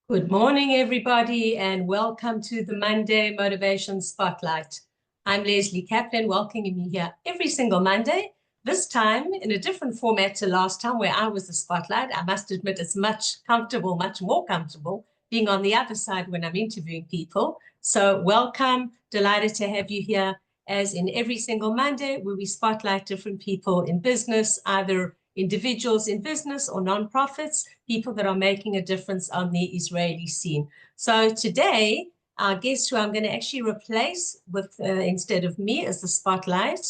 Good morning, everybody, and welcome to the Monday Motivation Spotlight. I'm Lesley Kaplan, welcoming you here every single Monday, this time in a different format to last time where I was the spotlight. I must admit it's much more comfortable being on the other side when I'm interviewing people. So welcome, delighted to have you here as in every single Monday where we spotlight different people in business, either individuals in business or nonprofits, people that are making a difference on the Israeli scene. So today, our guest who I'm going to actually replace with instead of me as the spotlight,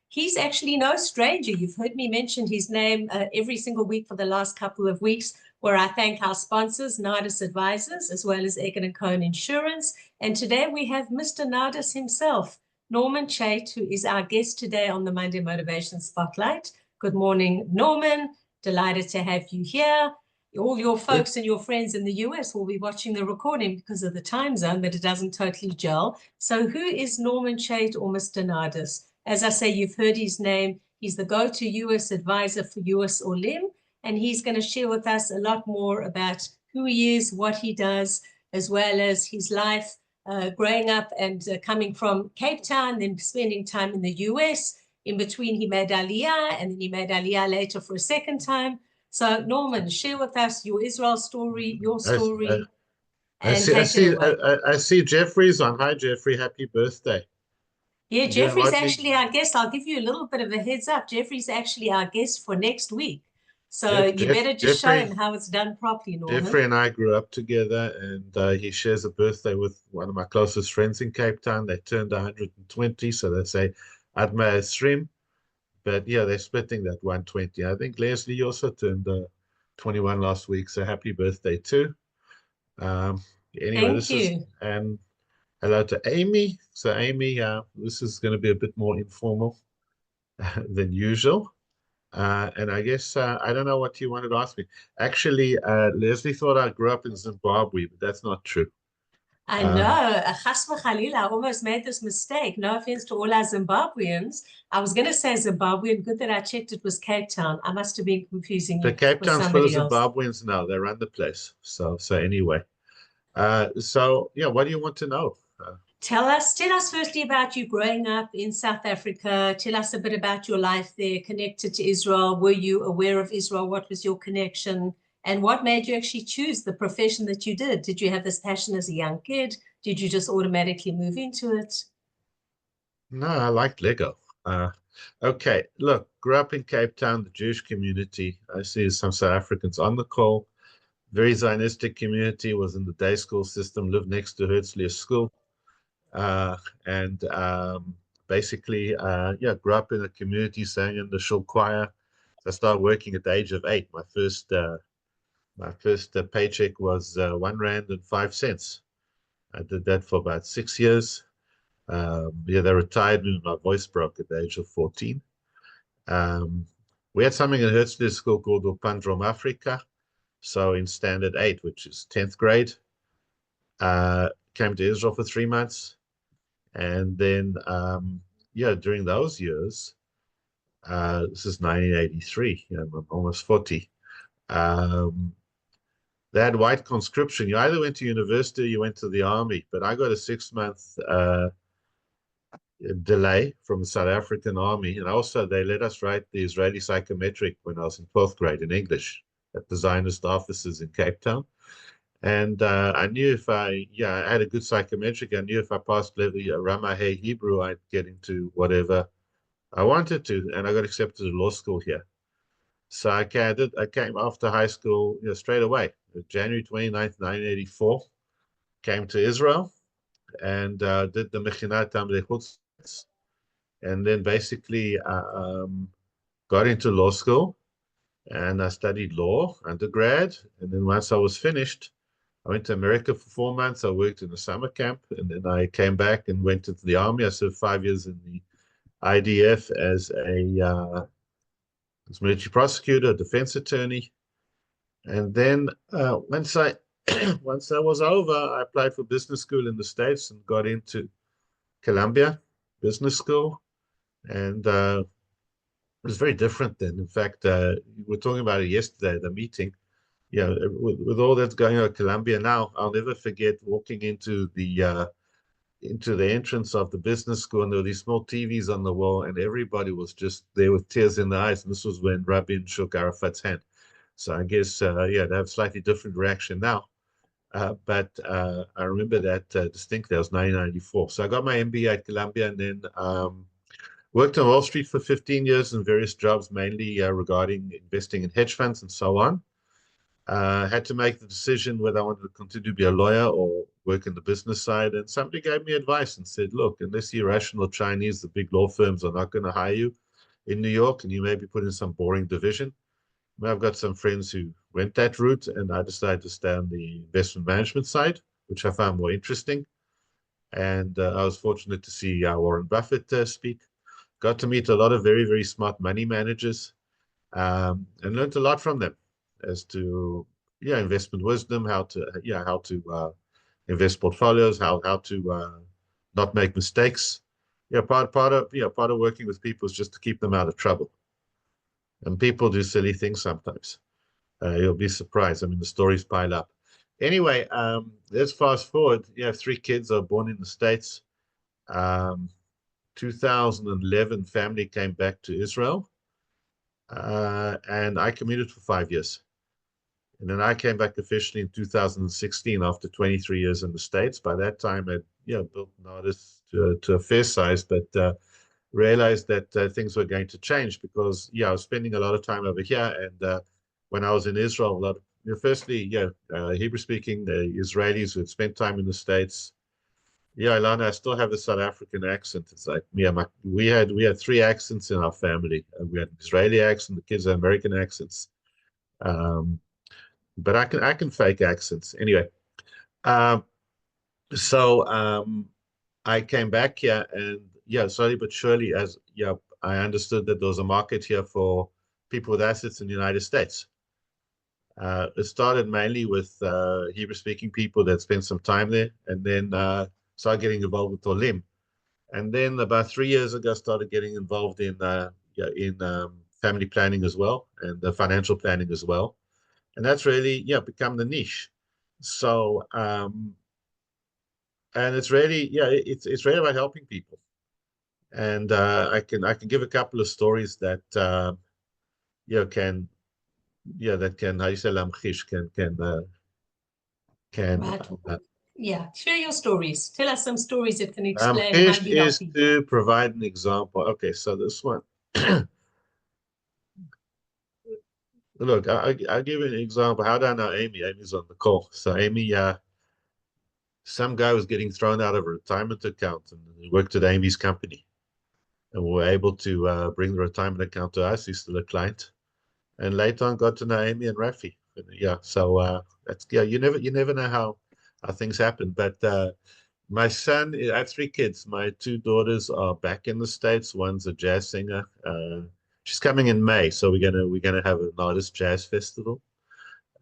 he's actually no stranger. You've heard me mention his name every single week for the last couple of weeks, where I thank our sponsors, Nardis Advisors, as well as Egan & Cohen Insurance. And today we have Mr. Nardis himself, Norman Chait, who is our guest today on the Monday Motivation Spotlight. Good morning, Norman. Delighted to have you here. All your folks and your friends in the US will be watching the recording because of the time zone, but it doesn't totally gel. So who is Norman Chait or Mr. Nardis? As I say, you've heard his name. He's the go-to US advisor for US Olim, and he's going to share with us a lot more about who he is, what he does, as well as his life growing up and coming from Cape Town, then spending time in the US. In between, he made Aliyah, and then he made Aliyah later for a second time. So, Norman, share with us your Israel story, your story, and take it away. I see Jeffrey's on. Hi, Jeffrey. Happy birthday. Yeah, Jeffrey's actually our guest. I'll give you a little bit of a heads up. Jeffrey's actually our guest for next week. So you better just show him how it's done properly, Norman. Jeffrey and I grew up together, and he shares a birthday with one of my closest friends in Cape Town. They turned 120, so they say Adma Esrim. But yeah, they're splitting that 120. I think Lesley also turned 21 last week, so happy birthday too. Anyway, Thank you. And hello to Amy. So Amy, this is going to be a bit more informal than usual. And I guess I don't know what you wanted to ask me. Actually, Lesley thought I grew up in Zimbabwe, but that's not true. I know. Chas v'chalila, I almost made this mistake. No offense to all our Zimbabweans. I was going to say Zimbabwean. Good that I checked it was Cape Town. I must have been confusing you The Cape with Town's full of somebody else. Zimbabweans now. They run the place. So anyway. So yeah, what do you want to know? Tell us firstly about you growing up in South Africa. Tell us a bit about your life there, connected to Israel. Were you aware of Israel? What was your connection? And what made you actually choose the profession that you did? Did you have this passion as a young kid? Did you just automatically move into it? No, I liked Lego. Okay, look, grew up in Cape Town, the Jewish community. I see some South Africans on the call. Very Zionistic community, was in the day school system, lived next to Herzliya School. And basically, yeah, grew up in a community, sang in the shul choir. So I started working at the age of 8. My first paycheck was 1 rand and 5 cents. I did that for about 6 years. Yeah, they retired me when my voice broke at the age of 14. We had something in Herzliya School called Upandrom Africa. So in standard 8, which is 10th grade, came to Israel for 3 months. And then, yeah, during those years, this is 1983, you know, I'm almost 40. They had white conscription. You either went to university or you went to the army. But I got a 6-month delay from the South African army. And also they let us write the Israeli psychometric when I was in 12th grade in English at the Zionist offices in Cape Town. And I knew if I had a good psychometric, I knew if I passed Ramaheh Hebrew, I'd get into whatever I wanted to. And I got accepted to law school here. So I came after high school, you know, straight away. January 29th, 1984, came to Israel and did the Mechinat Tamdei Chutz, and then basically got into law school, and I studied law undergrad. And then once I was finished, I went to America for 4 months. I worked in a summer camp, and then I came back and went into the army. I served 5 years in the IDF as a military prosecutor, defense attorney. And then once I was over, I applied for business school in the States and got into Columbia Business School. And it was very different then. In fact, we were talking about it yesterday at the meeting. yeah, with all that's going on in Colombia now, I'll never forget walking into the entrance of the business school, and there were these small TVs on the wall, and everybody was just there with tears in their eyes. And this was when Rabin shook Arafat's hand. So I guess, yeah, they have a slightly different reaction now. But I remember that distinctly. That was 1994. So I got my MBA at Columbia, and then worked on Wall Street for 15 years in various jobs, mainly regarding investing in hedge funds and so on. Had to make the decision whether I wanted to continue to be a lawyer or work in the business side. And somebody gave me advice and said, look, unless you're rational Chinese, the big law firms are not going to hire you in New York, and you may be put in some boring division. But I've got some friends who went that route, and I decided to stay on the investment management side, which I found more interesting. And I was fortunate to see Warren Buffett speak. Got to meet a lot of very, very smart money managers, and learned a lot from them as to investment wisdom, how to invest portfolios, how to not make mistakes. Part of working with people is just to keep them out of trouble. And people do silly things sometimes. You'll be surprised. I mean, the stories pile up. Anyway, let's fast forward. You have 3 kids are born in the States. 2011, family came back to Israel, and I commuted for 5 years. And then I came back officially in 2016 after 23 years in the States. By that time, I'd built Nardis to a fair size, but realized that things were going to change because, I was spending a lot of time over here. And when I was in Israel, a lot of, firstly, Hebrew-speaking Israelis who had spent time in the States. Yeah, Ilana, I still have the South African accent. It's like, we had 3 accents in our family. We had an Israeli accent, the kids had American accents. But I can fake accents anyway. Um, so I came back here, and slowly but surely, as I understood that there was a market here for people with assets in the United States. It started mainly with Hebrew-speaking people that spent some time there, and then started getting involved with Olim. And then about 3 years ago, started getting involved in family planning as well, and financial planning as well. And that's really become the niche. So and it's really it's really about helping people. And I can give a couple of stories that can that can, how you say, lamchish, can Right. Yeah, share your stories. Tell us some stories that can explain how lamchish you help is people. to provide an example. Okay, so this one. Look, I'll give you an example. How do I know Amy? Amy's on the call. So Amy, some guy was getting thrown out of a retirement account, and he worked at Amy's company. And we were able to bring the retirement account to us. He's still a client. And later on got to know Amy and Rafi. So that's you never know how things happen. But my son, I have 3 kids. My 2 daughters are back in the States. One's a jazz singer. She's coming in May, so we're gonna have an artist jazz festival.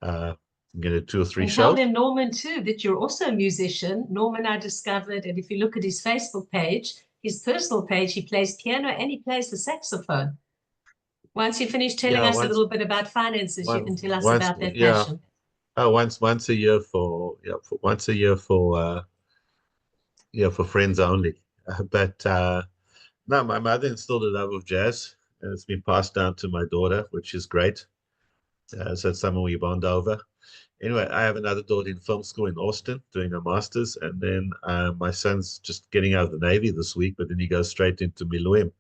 I'm gonna do 2 or 3 And shows. tell them, Norman, too, that you're also a musician. Norman, I discovered, and if you look at his Facebook page, his personal page, he plays piano and he plays the saxophone. Once you finish telling us a little bit about finances, you can tell us about that passion. Once a year for friends only. But no, my mother instilled a love of jazz, and it's been passed down to my daughter, which is great. So it's something we bond over. Anyway, I have another daughter in film school in Austin doing a master's, and then my son's just getting out of the Navy this week, but then he goes straight into Miluim.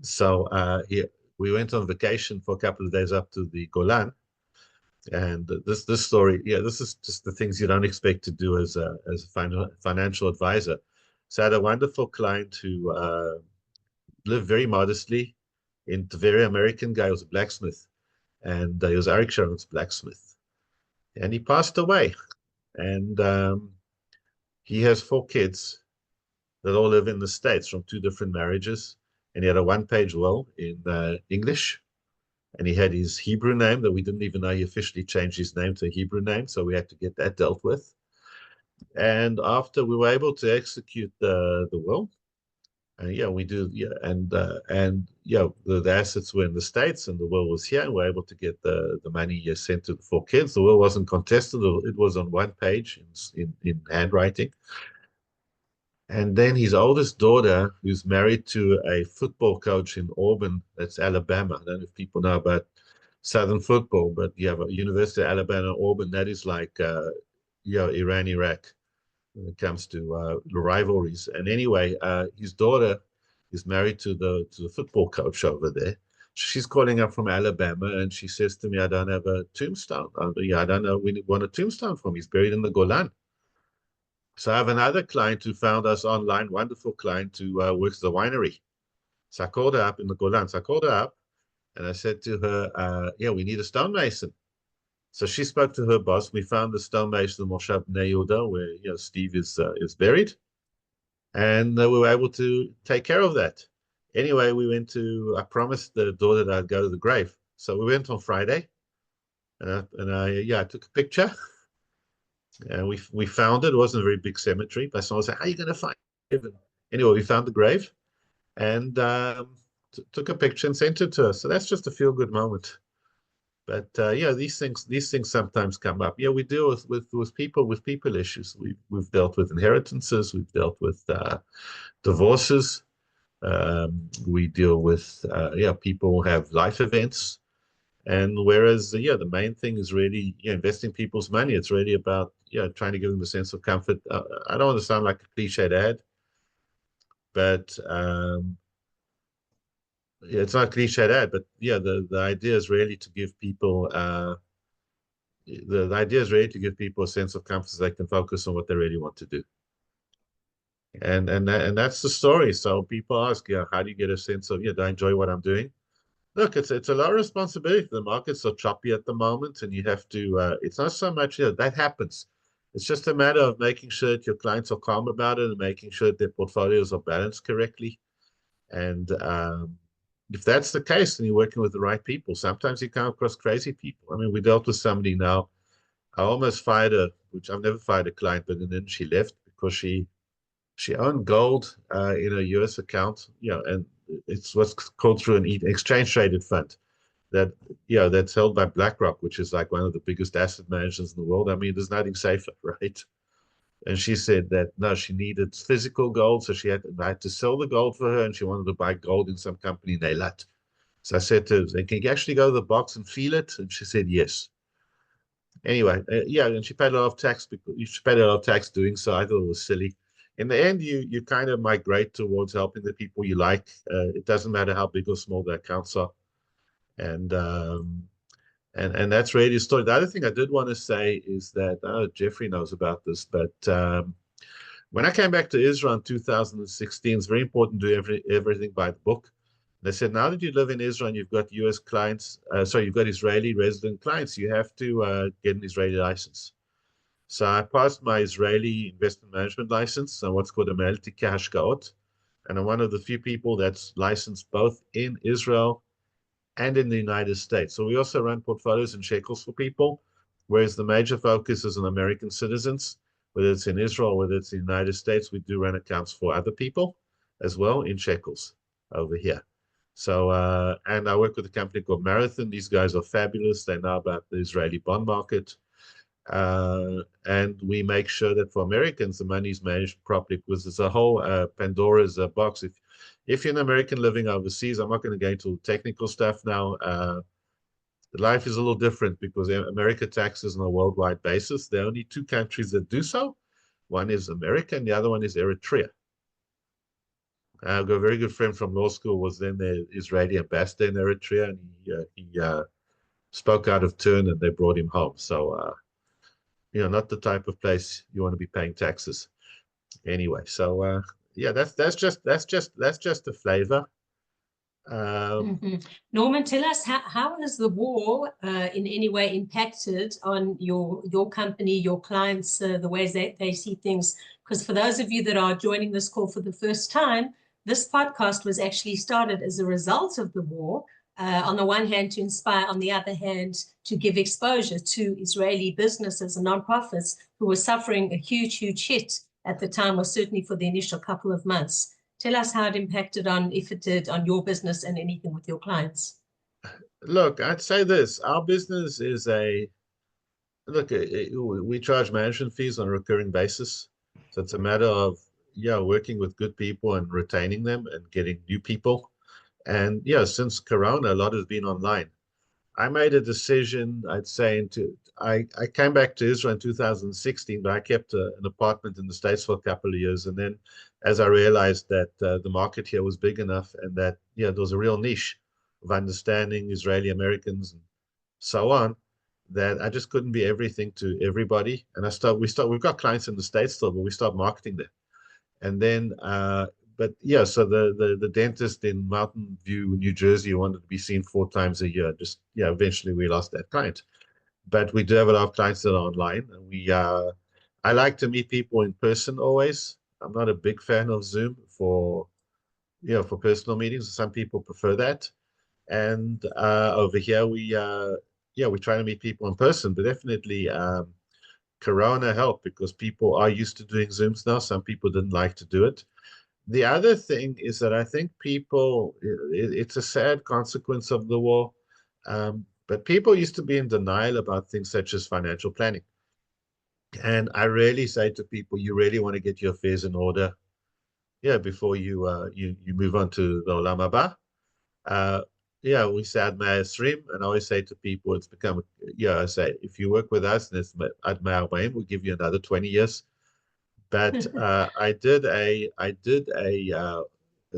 So we went on vacation for a couple of days up to the Golan. And this story, this is just the things you don't expect to do as a financial advisor. So I had a wonderful client who lived very modestly in the very American guy. He was a blacksmith, and he was Eric Sharon's blacksmith. And he passed away. And he has 4 kids that all live in the States from 2 different marriages. And he had a 1-page will in English. And he had his Hebrew name that we didn't even know he officially changed his name to a Hebrew name. So we had to get that dealt with. And after we were able to execute the will, Yeah, we do. Yeah, and yeah, the assets were in the States, and the will was here, and we're able to get the money sent to the 4 kids. The will wasn't contested; it was on one page in handwriting. And then his oldest daughter, who's married to a football coach in Auburn, that's Alabama. I don't know if people know about Southern football, but you have a University of Alabama, Auburn. That is like, Iran, Iraq when it comes to rivalries. And anyway, his daughter is married to the football coach over there. She's calling up from Alabama, and she says to me, "I don't have a tombstone. I don't know. We want a tombstone for him. He's buried in the Golan." So I have another client who found us online, wonderful client who works at the winery. So I called her up in the Golan. So I called her up and I said to her, yeah, we need a stonemason. So she spoke to her boss. We found the stonemason in Moshav Bnei Yehuda, where Steve is buried, and we were able to take care of that. Anyway, I promised the daughter that I'd go to the grave. So we went on Friday, and I took a picture. And we found it. It wasn't a very big cemetery, but someone said, "How are you going to find it?" Anyway, we found the grave and took a picture and sent it to her. So that's just a feel-good moment. But yeah, these things sometimes come up. Yeah, we deal with people issues. We've dealt with inheritances. We've dealt with divorces. We deal with people have life events. And whereas, the main thing is really, investing people's money. It's really about, trying to give them a sense of comfort. I don't want to sound like a cliched ad, but it's not a cliched ad, but the idea is really to give people, the idea is really to give people a sense of comfort so they can focus on what they really want to do. And that's the story. So people ask, how do you get a sense of, do I enjoy what I'm doing? Look, it's a lot of responsibility. The markets are choppy at the moment, and you have to. It's not so much that happens. It's just a matter of making sure that your clients are calm about it and making sure that their portfolios are balanced correctly. And if that's the case, then you're working with the right people. Sometimes you come across crazy people. I mean, we dealt with somebody now. I almost fired her, which I've never fired a client, but then she left because she owned gold in a U.S. account, and it's what's called through an exchange traded fund that's held by BlackRock, which is like one of the biggest asset managers in the world. I mean, there's nothing safer, right? And she said that no, she needed physical gold, so I had to sell the gold for her, and she wanted to buy gold in some company in Eilat. So I said to her, "Can you actually go to the box and feel it?" And she said yes. Anyway, and she paid a lot of tax doing so. I thought it was silly. In the end, you kind of migrate towards helping the people you like. It doesn't matter how big or small the accounts are, and that's really the story. The other thing I did want to say is that Jeffrey knows about this, but when I came back to Israel in 2016, it's very important to do everything by the book. They said, now that you live in Israel and you've got U.S. clients, you've got Israeli resident clients, you have to get an Israeli license. So I passed my Israeli investment management license on what's called a Menel Tikei Hashkaot. And I'm one of the few people that's licensed both in Israel and in the United States. So we also run portfolios in shekels for people, whereas the major focus is on American citizens, whether it's in Israel, whether it's in the United States. We do run accounts for other people as well in shekels over here. So, and I work with a company called Marathon. These guys are fabulous. They know about the Israeli bond market. And we make sure that for Americans, the money is managed properly, because there's a whole Pandora's box. If you're an American living overseas, I'm not going to go into technical stuff now. Life is a little different because America taxes on a worldwide basis. There are only two countries that do so. One is America, and the other one is Eritrea. I've got a very good friend from law school, was then the Israeli ambassador in Eritrea, and he spoke out of turn, and they brought him home. So, not the type of place you want to be paying taxes. Anyway, so that's just a flavor. Norman, tell us how has the war in any way impacted on your company, your clients, the ways that they see things? Because for those of you that are joining this call for the first time, this podcast was actually started as a result of the war. On the one hand, to inspire, on the other hand, to give exposure to Israeli businesses and nonprofits who were suffering a huge hit at the time, or certainly for the initial couple of months. Tell us how it impacted on, if it did, on your business and anything with your clients. Look, I'd say this. Our business is look, we charge management fees on a recurring basis. So it's a matter of, yeah, working with good people and retaining them and getting new people. And yeah, since Corona, a lot has been online. I made a decision, I'd say, I came back to Israel in 2016, but I kept an apartment in the States for a couple of years. And then as I realized that the market here was big enough and that, yeah, there was a real niche of understanding Israeli Americans and so on, that I just couldn't be everything to everybody. And we've got clients in the States still, but we start marketing there. And then, but yeah, so the dentist in Mountain View, New Jersey, wanted to be seen 4 times a year. Just, yeah, eventually we lost that client. But we do have a lot of clients that are online. And I like to meet people in person always. I'm not a big fan of Zoom for personal meetings. Some people prefer that. And over here, we try to meet people in person, but definitely Corona helped because people are used to doing Zooms now. Some people didn't like to do it. The other thing is that I think it's a sad consequence of the war, but people used to be in denial about things such as financial planning. And I really say to people, you really want to get your affairs in order, yeah, before you move on to the Olam Haba. Yeah, we say Ad Mea Esrim, and I always say to people, it's become, yeah, I say, if you work with us, and it's Ad Mea Arbaim, we'll give you another 20 years. But I did a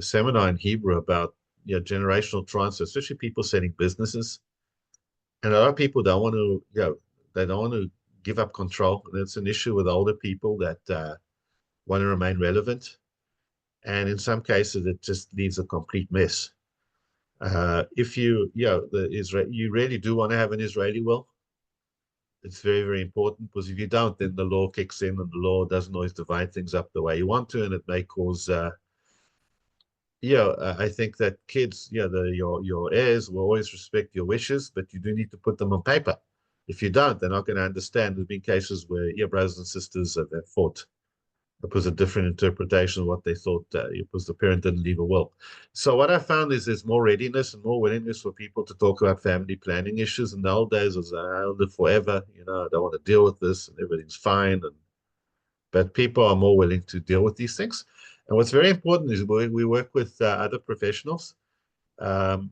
seminar in Hebrew about generational transfer, especially people setting businesses. And a lot of people don't want to, they don't want to give up control. And it's an issue with older people that want to remain relevant. And in some cases, it just leaves a complete mess. If you really do want to have an Israeli will, it's very, very important, because if you don't, then the law kicks in, and the law doesn't always divide things up the way you want to, and it may cause, I think that kids, your heirs will always respect your wishes, but you do need to put them on paper. If you don't, they're not going to understand. There's been cases where your brothers and sisters have fought because of different interpretation of what they thought, because the parent didn't leave a will. So what I found is there's more readiness and more willingness for people to talk about family planning issues. In the old days, it was, I'll live forever, I don't want to deal with this, and everything's fine. But people are more willing to deal with these things. And what's very important is we work with other professionals. Whether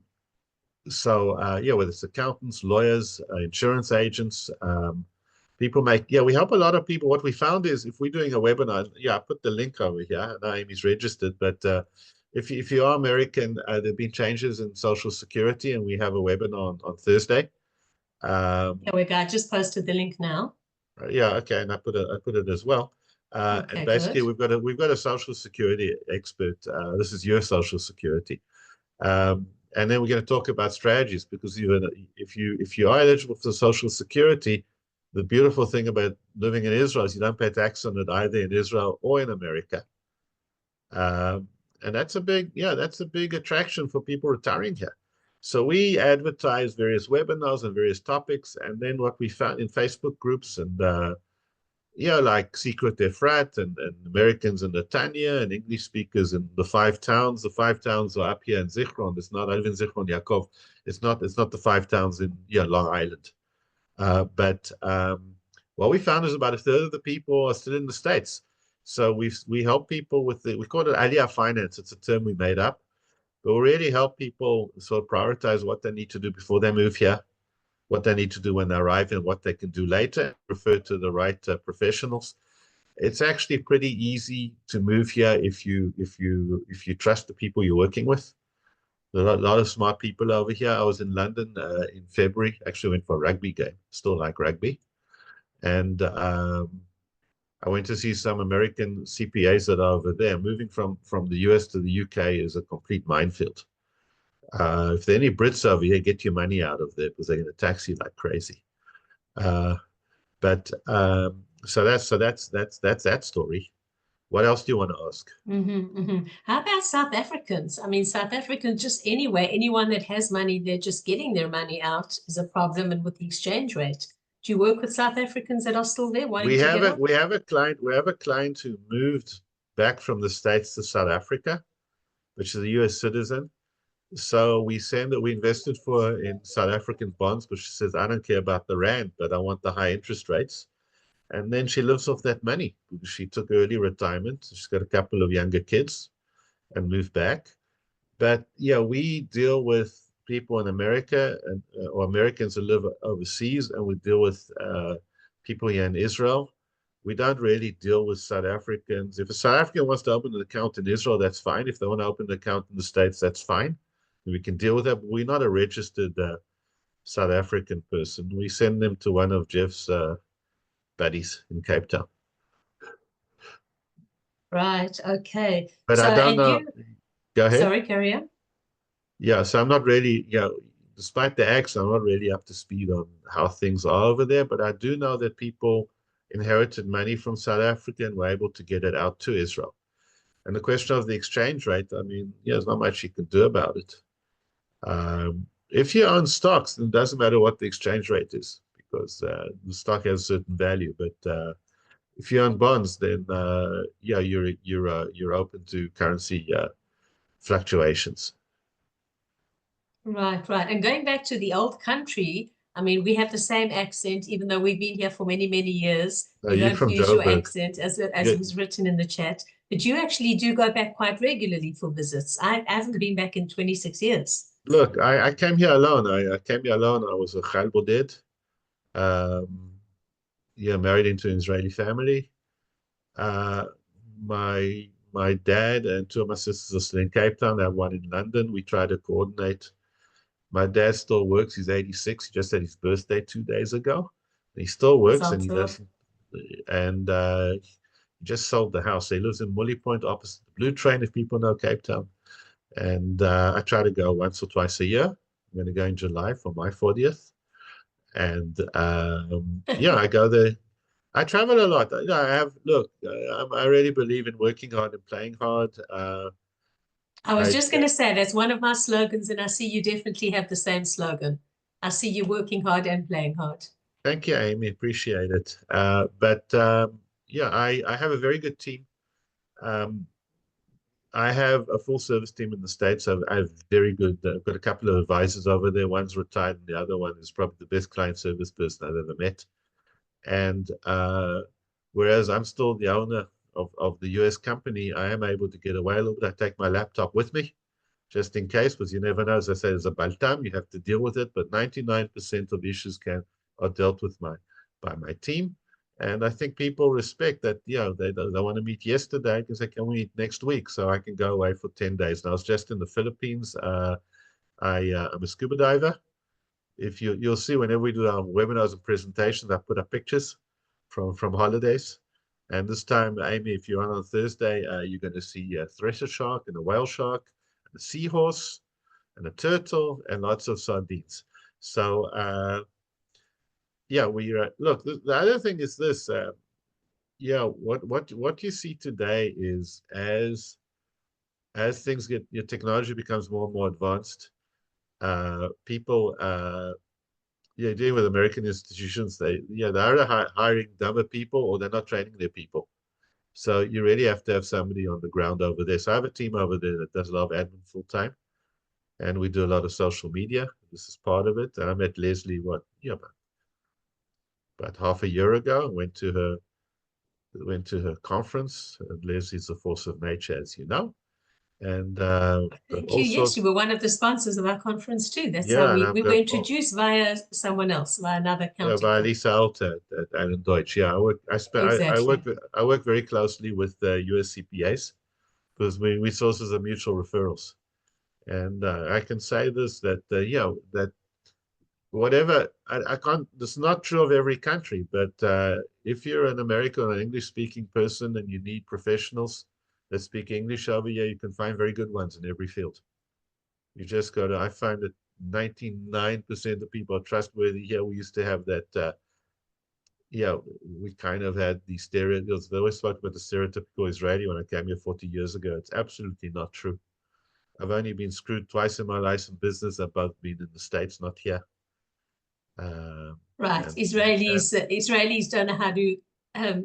it's accountants, lawyers, insurance agents, people we help a lot of people. What we found is if we're doing a webinar, I put the link over here. Amy's registered, but if you are American, there have been changes in Social Security, and we have a webinar on Thursday. Here we go. I just posted the link now. Okay, and I put it as well. Okay, and basically, good. we've got a Social Security expert. This is your Social Security. And then we're going to talk about strategies, because if you are eligible for Social Security, the beautiful thing about living in Israel is you don't pay tax on it either in Israel or in America. And that's a big attraction for people retiring here. So we advertise various webinars and various topics, and then what we found in Facebook groups and like Secret Efrat and Americans in Netanya and English speakers in the 5 towns. The 5 towns are up here in Zichron. It's not, I live in Zichron Yaakov. It's not the 5 towns in Long Island. But what we found is about a third of the people are still in the States. So we help people with we call it Aliyah Finance. It's a term we made up. But we really help people sort of prioritize what they need to do before they move here, what they need to do when they arrive, and what they can do later, refer to the right professionals. It's actually pretty easy to move here if you trust the people you're working with. There are a lot of smart people over here. I was in London in February, actually went for a rugby game, still like rugby. And I went to see some American CPAs that are over there. Moving from the US to the UK is a complete minefield. If there are any Brits over here, get your money out of there, because they're going to tax you like crazy. So that's that story. What else do you want to ask? How about South Africans? I mean, South Africans, just anyway, anyone that has money, they're just getting their money out is a problem, and with the exchange rate. Do you work with South Africans that are still there wanting to get out? We have a client who moved back from the States to South Africa. which is a US citizen. So we invested for her in South African bonds, but she says, I don't care about the rand, but I want the high interest rates. And then she lives off that money. She took early retirement. She's got a couple of younger kids and moved back. But yeah, we deal with people in America and or Americans who live overseas, and we deal with people here in Israel. We don't really deal with South Africans. If a South African wants to open an account in Israel, that's fine. If they want to open an account in the States, that's fine. We can deal with that. But we're not a registered South African person. We send them to one of Jeff's buddies in Cape Town. Right. Okay. But So, I don't and know. you, Go ahead. sorry, carry on. Yeah, so I'm not really, despite the accent, I'm not really up to speed on how things are over there, but I do know that people inherited money from South Africa and were able to get it out to Israel. And the question of the exchange rate, I mean, there's not much you can do about it. If you own stocks, then it doesn't matter what the exchange rate is because the stock has a certain value. But if you own bonds, then you're open to currency fluctuations. Right, right. And going back to the old country, I mean, we have the same accent, even though we've been here for many, many years. You You're don't from lose your Joburg. accent as was written in the chat. But you actually do go back quite regularly for visits. I haven't been back in 26 years. Look, I came here alone. I came here alone. I was a Chayil Boded. Married into an Israeli family. My dad and two of my sisters are still in Cape Town. I have one in London. We try to coordinate. My dad still works. He's 86. He just had his birthday 2 days ago. He still works and he doesn't. And he just sold the house. He lives in Mully Point, opposite the Blue Train, if people know Cape Town. And I try to go once or twice a year. I'm going to go in July for my 40th. And I go there. I travel a lot. I really believe in working hard and playing hard. I was just going to say that's one of my slogans, and I see you definitely have the same slogan. I see you working hard and playing hard. Thank you, Amy. Appreciate it. I have a very good team. I have a full service team in the States. I have very good, I've got a couple of advisors over there. One's retired and the other one is probably the best client service person I've ever met. And whereas I'm still the owner of the US company, I am able to get away a little bit. I take my laptop with me just in case, because you never know. As I say, there's a baltam, you have to deal with it, but 99% of issues are dealt with by my team. And I think people respect that, they want to meet yesterday because they can meet next week. So I can go away for 10 days. And I was just in the Philippines. I'm a scuba diver. If you'll see whenever we do our webinars and presentations, I put up pictures from holidays. And this time, Amy, if you're on Thursday, you're going to see a thresher shark and a whale shark, and a seahorse, and a turtle, and lots of sardines. So look. The other thing is this. What you see today is as things your technology becomes more and more advanced, people dealing with American institutions, they're either hiring dumber people or they're not training their people. So you really have to have somebody on the ground over there. So I have a team over there that does a lot of admin full time, and we do a lot of social media. This is part of it. And I met Lesley about half a year ago. Went to her conference. And Lesley's a force of nature, as you know. And thank you. Yes, you were one of the sponsors of our conference too. That's how we were introduced via someone else, via another county. Via Lisa Alter at Allen Deutsch. Yeah, I work very closely with the US CPAs because we sources of mutual referrals. And I can say this that whatever I can't. It's not true of every country, but if you're an American or an English-speaking person and you need professionals that speak English over here, you can find very good ones in every field. You just go to. I find that 99% of people are trustworthy here. We used to have that. We kind of had these stereotypes. They always spoke about the stereotypical Israeli when I came here 40 years ago. It's absolutely not true. I've only been screwed twice in my life in business. I've both been in the States, not here. Right. Israelis don't know how to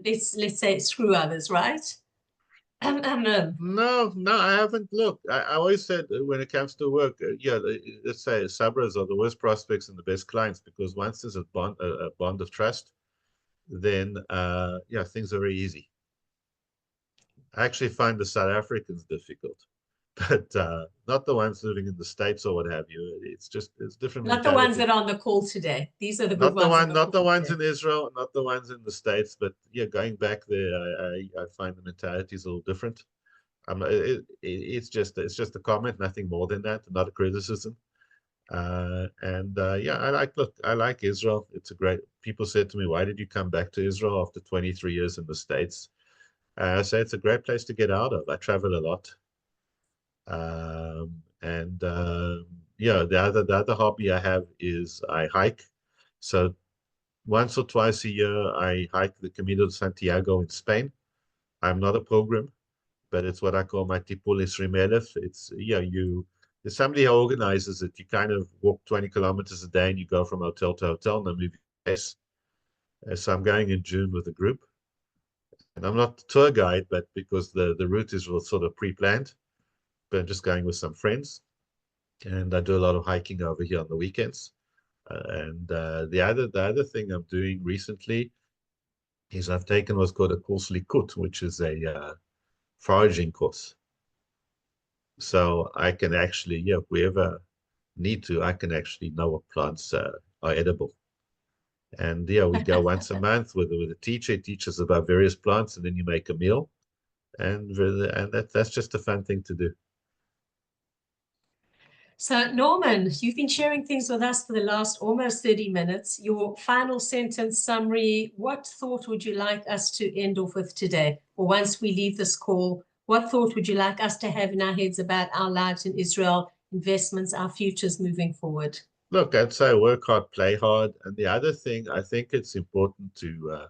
let's say screw others, right? No, I haven't looked. I always said when it comes to work, yeah, let's say suburbs are the worst prospects and the best clients because once there's a bond of trust, then yeah, things are very easy. I actually find the South Africans difficult, but not the ones living in the States or what have you. It's different Not the ones mentality. that are on the call today. These are the good Not the ones on one, the not the call ones today. in Israel, not the ones in the States, but yeah, going back there, I find the mentality is a little different. It's just a comment, nothing more than that, not a criticism. Yeah, I like Israel. It's a great. People said to me, "Why did you come back to Israel after 23 years in the States?" I say it's a great place to get out of. I travel a lot, yeah, the other hobby I have is I hike. So once or twice a year, I hike the Camino de Santiago in Spain. I'm not a pilgrim, but it's what I call my Tipulis Rimelef. It's, yeah, there's somebody who organizes it. You kind of walk 20 kilometers a day and you go from hotel to hotel and then move your pace. So I'm going in June with a group. And I'm not the tour guide, but because the route is sort of pre-planned, but I'm just going with some friends. And I do a lot of hiking over here on the weekends. The other thing I'm doing recently is I've taken what's called a course Likut, which is a foraging course. So I can actually, yeah, if we ever need to, I can actually know what plants are edible. And yeah, we go once a month with a teacher. He teaches about various plants, and then you make a meal. And that's just a fun thing to do. So, Norman, you've been sharing things with us for the last almost 30 minutes. Your final sentence summary, what thought would you like us to end off with today? Or once we leave this call, what thought would you like us to have in our heads about our lives in Israel, investments, our futures moving forward? Look, I'd say work hard, play hard. And the other thing, I think it's important to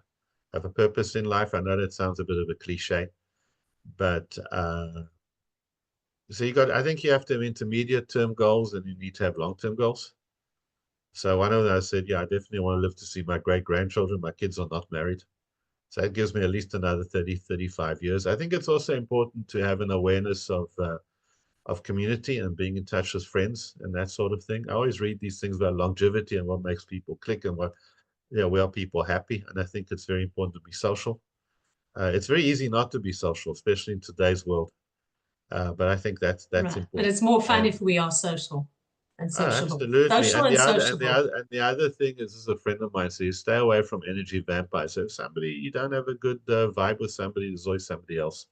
have a purpose in life. I know that sounds a bit of a cliche, but so I think you have to have intermediate term goals and you need to have long-term goals. So one of them I said, yeah, I definitely want to live to see my great grandchildren. My kids are not married. So that gives me at least another 30, 35 years. I think it's also important to have an awareness of community and being in touch with friends and that sort of thing. I always read these things about longevity and what makes people click and where people happy. And I think it's very important to be social. It's very easy not to be social, especially in today's world. But I think that's Right. But important. it's more fun And if we are social and sociable. absolutely. Social And and the other and the sociable. other and the other thing is a friend of mine says, stay away from energy vampires. So if somebody you don't have a good vibe with somebody, there's always somebody else.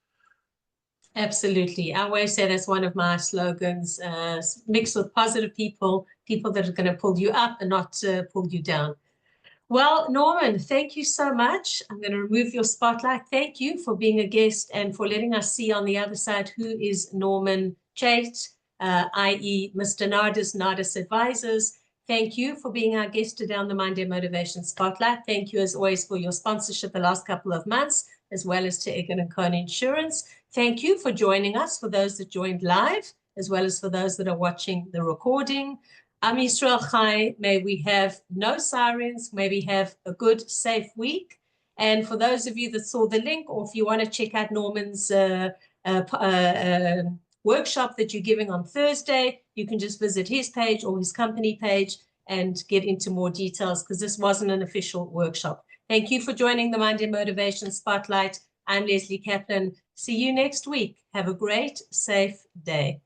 Absolutely. I always say that's one of my slogans, mixed with positive people, people that are going to pull you up and not pull you down. Well, Norman, thank you so much. I'm going to remove your spotlight. Thank you for being a guest and for letting us see on the other side who is Norman Chait, i.e. Mr. Nardis Advisors. Thank you for being our guest today on the Monday Motivation Spotlight. Thank you, as always, for your sponsorship the last couple of months, as well as to Egan & Cohn Insurance. Thank you for joining us, for those that joined live, as well as for those that are watching the recording. Am Yisrael Chai, may we have no sirens, may we have a good, safe week. And for those of you that saw the link, or if you want to check out Norman's workshop that you're giving on Thursday, you can just visit his page or his company page and get into more details because this wasn't an official workshop. Thank you for joining the Monday Motivation Spotlight. I'm Lesley Kaplan. See you next week. Have a great, safe day.